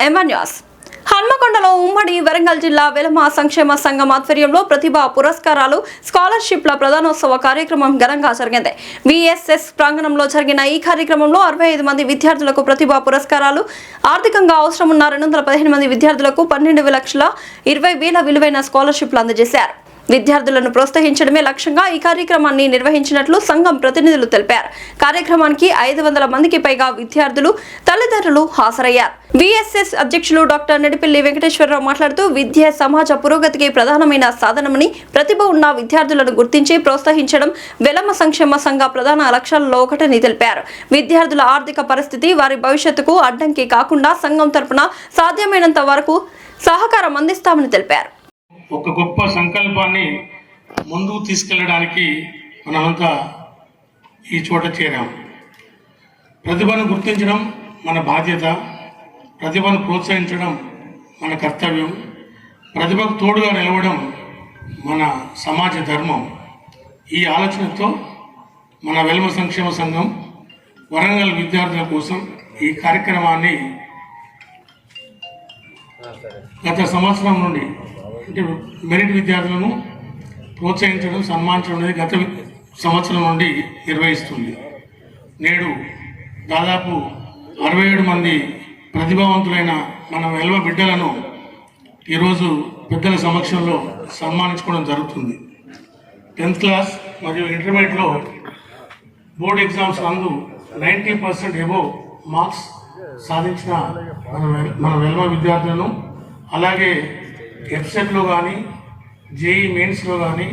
ఎమాన్యాస్ హన్మకొండలో ఉమ్మడి వరంగల్ జిల్లా వెలమ సంక్షేమ సంఘం ఆధ్వర్యంలో ప్రతిభా పురస్కారాలు స్కాలర్షిప్ల ప్రధానోత్సవ కార్యక్రమం ఘనంగా జరిగింది. విఎస్ఎస్ ప్రాంగణంలో జరిగిన ఈ కార్యక్రమంలో 65 మంది విద్యార్థులకు ప్రతిభా పురస్కారాలు, ఆర్థికంగా అవసరం ఉన్న 215 మంది విద్యార్థులకు 12,20,000 విలువైన స్కాలర్షిప్లు అందజేశారు. విద్యార్థులను ప్రోత్సహించడమే లక్ష్యంగా ఈ కార్యక్రమాన్ని నిర్వహించినట్లు సంఘం ప్రతినిధులు తెలిపారు. కార్యక్రమానికి 500 మందికి పైగా విద్యార్థులు, తల్లిదండ్రులు హాజరయ్యారు. విఎస్ఎస్ అధ్యక్షులు డాక్టర్ నెడిపల్లి వెంకటేశ్వరరావు మాట్లాడుతూ విద్య సమాజ పురోగతికి ప్రధానమైన సాధనమని, ప్రతిభ ఉన్న విద్యార్థులను గుర్తించి ప్రోత్సహించడం వెలమ సంక్షేమ సంఘ ప్రధాన లక్ష్యాలలో ఒకటని తెలిపారు. విద్యార్థుల ఆర్థిక పరిస్థితి వారి భవిష్యత్తుకు అడ్డంకి కాకుండా సంఘం తరపున సాధ్యమైనంత వరకు సహకారం అందిస్తామని తెలిపారు. ఒక గొప్ప సంకల్పాన్ని ముందుకు తీసుకెళ్ళడానికి మనమంతా ఈ చోట చేరాం. ప్రతిభను గుర్తించడం మన బాధ్యత, ప్రతిభను ప్రోత్సహించడం మన కర్తవ్యం, ప్రతిభకు తోడుగా నిలవడం మన సమాజ ధర్మం. ఈ ఆలోచనతో మన వెలమ సంక్షేమ సంఘం వరంగల్ విద్యార్థుల కోసం ఈ కార్యక్రమాన్ని గత సంవత్సరం నుండి అంటే మెరిట్ విద్యార్థులను ప్రోత్సహించడం, సన్మానించడం అనేది గత సంవత్సరం నుండి నిర్వహిస్తుంది. నేడు దాదాపు 67 మంది ప్రతిభావంతులైన మన వెలమ బిడ్డలను ఈరోజు పెద్దల సమక్షంలో సన్మానించుకోవడం జరుగుతుంది. 10th క్లాస్ మరియు ఇంటర్మీడియట్లో బోర్డు ఎగ్జామ్స్ నందు 90% ఎబోవ్ మార్క్స్ సాధించిన మన వెలమ విద్యార్థులను, అలాగే ఎఫ్సెట్లో కానీ, జేఈ మెయిన్స్లో కానీ,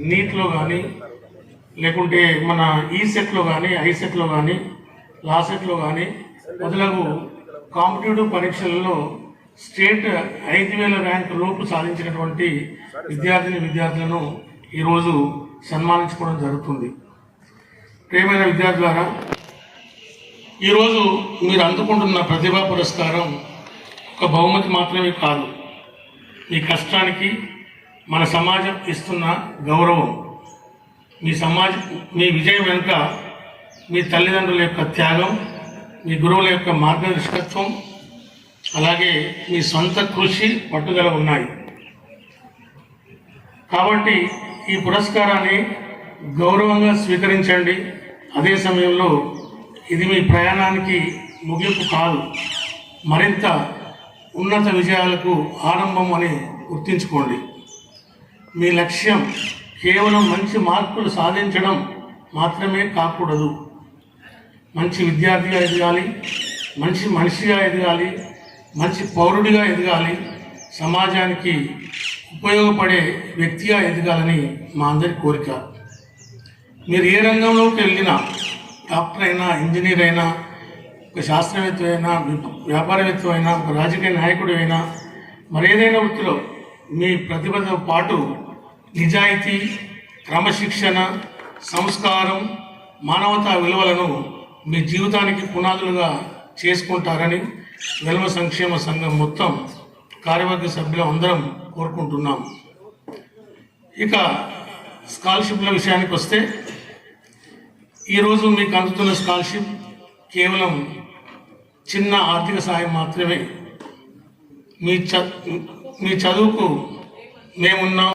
నీట్లో కానీ, లేకుంటే మన ఈసెట్లో కానీ, ఐసెట్లో కానీ, లాసెట్లో కానీ మొదలగు కాంపిటేటివ్ పరీక్షలలో స్టేట్ 5,000 ర్యాంక్ లోపు సాధించినటువంటి విద్యార్థులను ఈరోజు సన్మానించుకోవడం జరుగుతుంది. ప్రియమైన విద్యార్థులారా, ఈరోజు మీరు అందుకుంటున్న ప్రతిభా పురస్కారం ఒక బహుమతి మాత్రమే కాదు, మీ కష్టానికి మన సమాజం ఇస్తున్న గౌరవం. మీ విజయం వెనుక మీ తల్లిదండ్రుల యొక్క త్యాగం, మీ గురువుల యొక్క మార్గదర్శకత్వం, అలాగే మీ సొంత కృషి, పట్టుదల ఉన్నాయి. కాబట్టి ఈ పురస్కారాన్ని గౌరవంగా స్వీకరించండి. అదే సమయంలో ఇది మీ ప్రయాణానికి ముగింపు కాదు, మరింత ఉన్నత విజయాలకు ఆరంభం అని గుర్తుంచుకోండి. మీ లక్ష్యం కేవలం మంచి మార్కులు సాధించడం మాత్రమే కాకూడదు. మంచి విద్యార్థిగా ఎదగాలి, మంచి మనిషిగా ఎదగాలి, మంచి పౌరుడిగా ఎదగాలి, సమాజానికి ఉపయోగపడే వ్యక్తిగా ఎదగాలని మా అందరి కోరిక. మీరు ఏ రంగంలోకి వెళ్ళినా, డాక్టర్ అయినా, ఇంజనీర్ అయినా, ఒక శాస్త్రవేత్త అయినా, వ్యాపారవేత్త అయినా, ఒక రాజకీయ నాయకుడు అయినా, మరేదైనా వృత్తిలో మీ ప్రతిభతో పాటు నిజాయితీ, క్రమశిక్షణ, సంస్కారం, మానవతా విలువలను మీ జీవితానికి పునాదులుగా చేసుకుంటారని వెలమ సంక్షేమ సంఘం మొత్తం కార్యవర్గ సభ్యులు అందరం కోరుకుంటున్నాం. ఇక స్కాలర్షిప్ల విషయానికి వస్తే, ఈరోజు మీకు అందుతున్న స్కాలర్షిప్ కేవలం చిన్న ఆర్థిక సహాయం మాత్రమే. మీ చదువుకు మేమున్నాం.